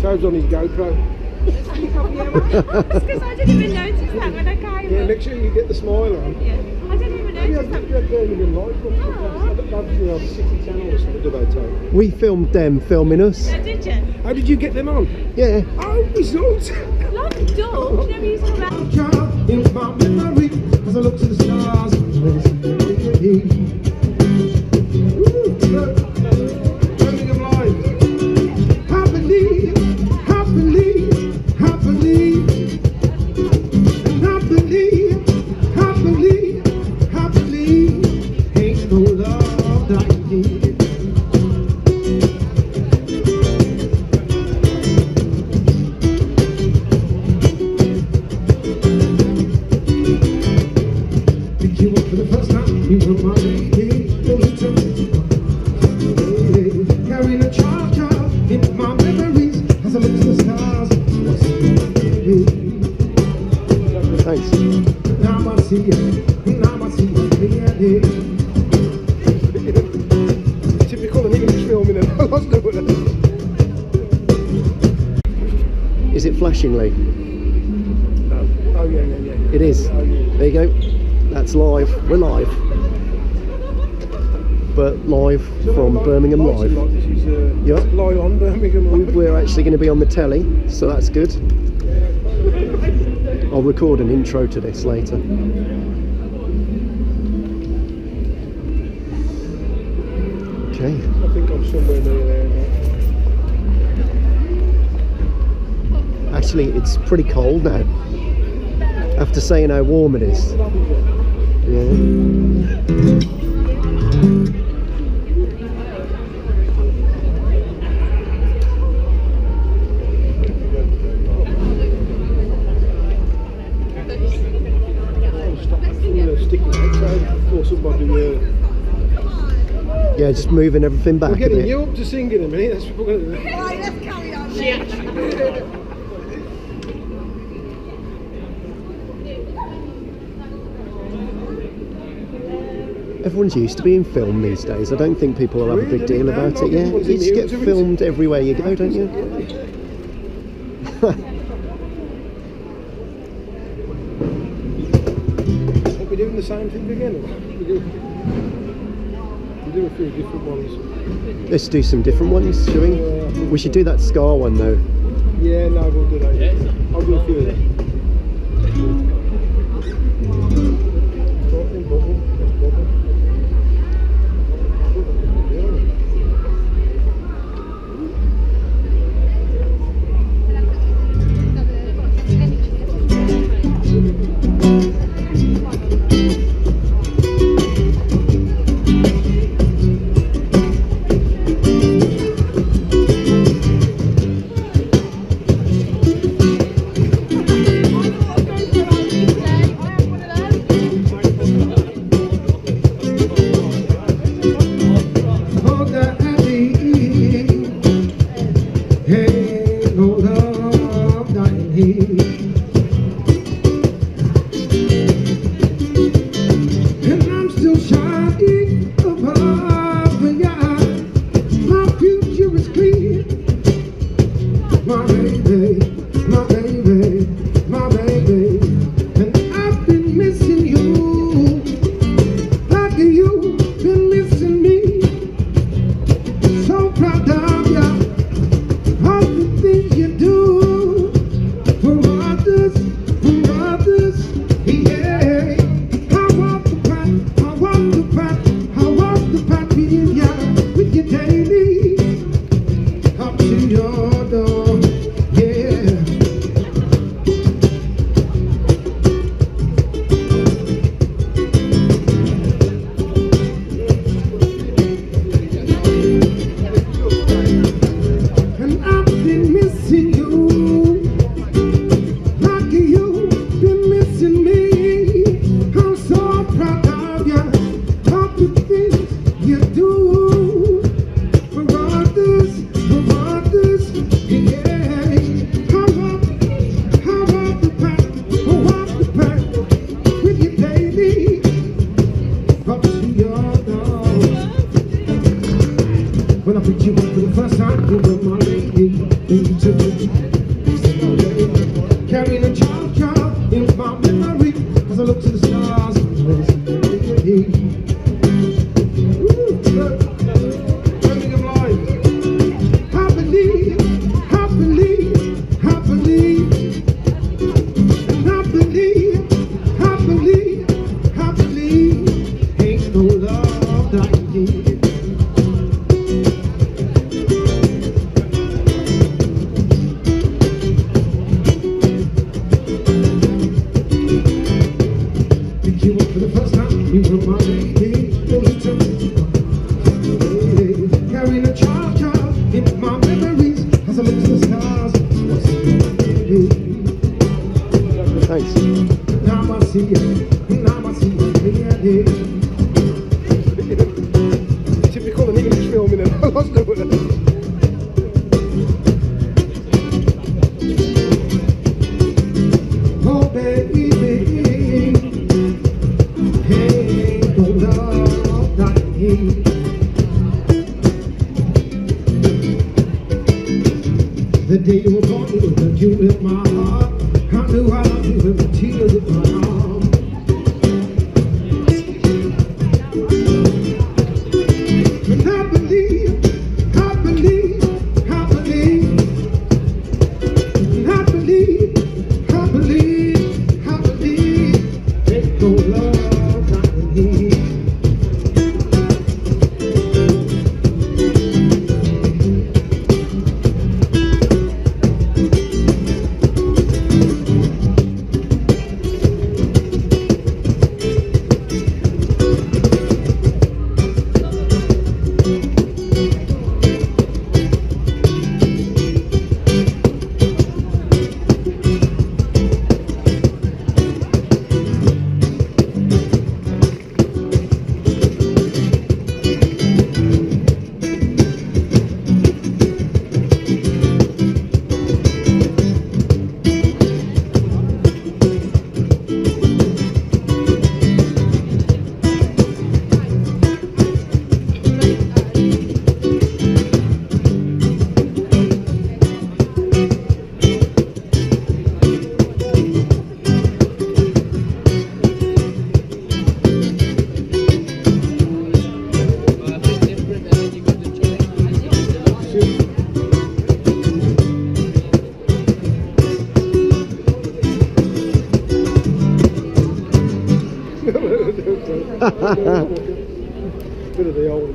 Toad's on his GoPro. That's because I didn't even notice that when I came. Yeah, make sure you get the smile on. Yeah, I didn't even notice that. You had Birmingham Live, City Channel or something, did I tell you? We filmed them filming us. Oh, did you? How did you get them on? Yeah. Oh, result! Like a dog, you never used to rap. In my memory, as I look to the stars, Birmingham Live. Happily, happily, happily, happily, happily, happily, ain't no love like this. You were for the first time, you were my lady. Carrying a child in my memories as I look to the stars. Thanks. Now I see you, now I see you clearly. Typical of English filming, and I lost it. Is it flashing, Lee? No. Oh yeah. It is. Oh, yeah. There you go. That's live. We're live. But live from Birmingham Live. This is Yep. live on Birmingham Live. We're actually going to be on the telly, so that's good. I'll record an intro to this later. Okay. I think I'm somewhere near there now. Actually, it's pretty cold now. After saying how warm it is. Yeah. Yeah, just moving everything back We're a getting bit. you up to sing in a minute. That's what we're going to do. Right, let's carry on. Everyone's used to being filmed these days. I don't think people will have a big deal about it. Yeah, Everyone's you in just the get news. filmed everywhere you go, don't you? Are we doing the same thing again? We do a few different ones. Let's do some different ones, shall we? We should do that Scar one though. Yeah, no, we'll do that. I'll do a few of them. When I picked you up for the first time, you were my lady. Carrying a child in my memory as I look to the stars. Birmingham live. I believe, I believe, I believe, I believe, I believe, I believe. Ain't no love like you. You were for the first time, you were my lady. Carrying a child in my memories as I look to the stars. What's it? Thanks. Now I see you, now I see you. Typical English film, you know. Lost it. Oh baby, hey, no love like me. The day you were born, you were you in my heart. I knew I loved you with the tears in my arms. And I believe, I believe, I believe, and I believe, I believe, I believe. There's no love like me. Bit of the old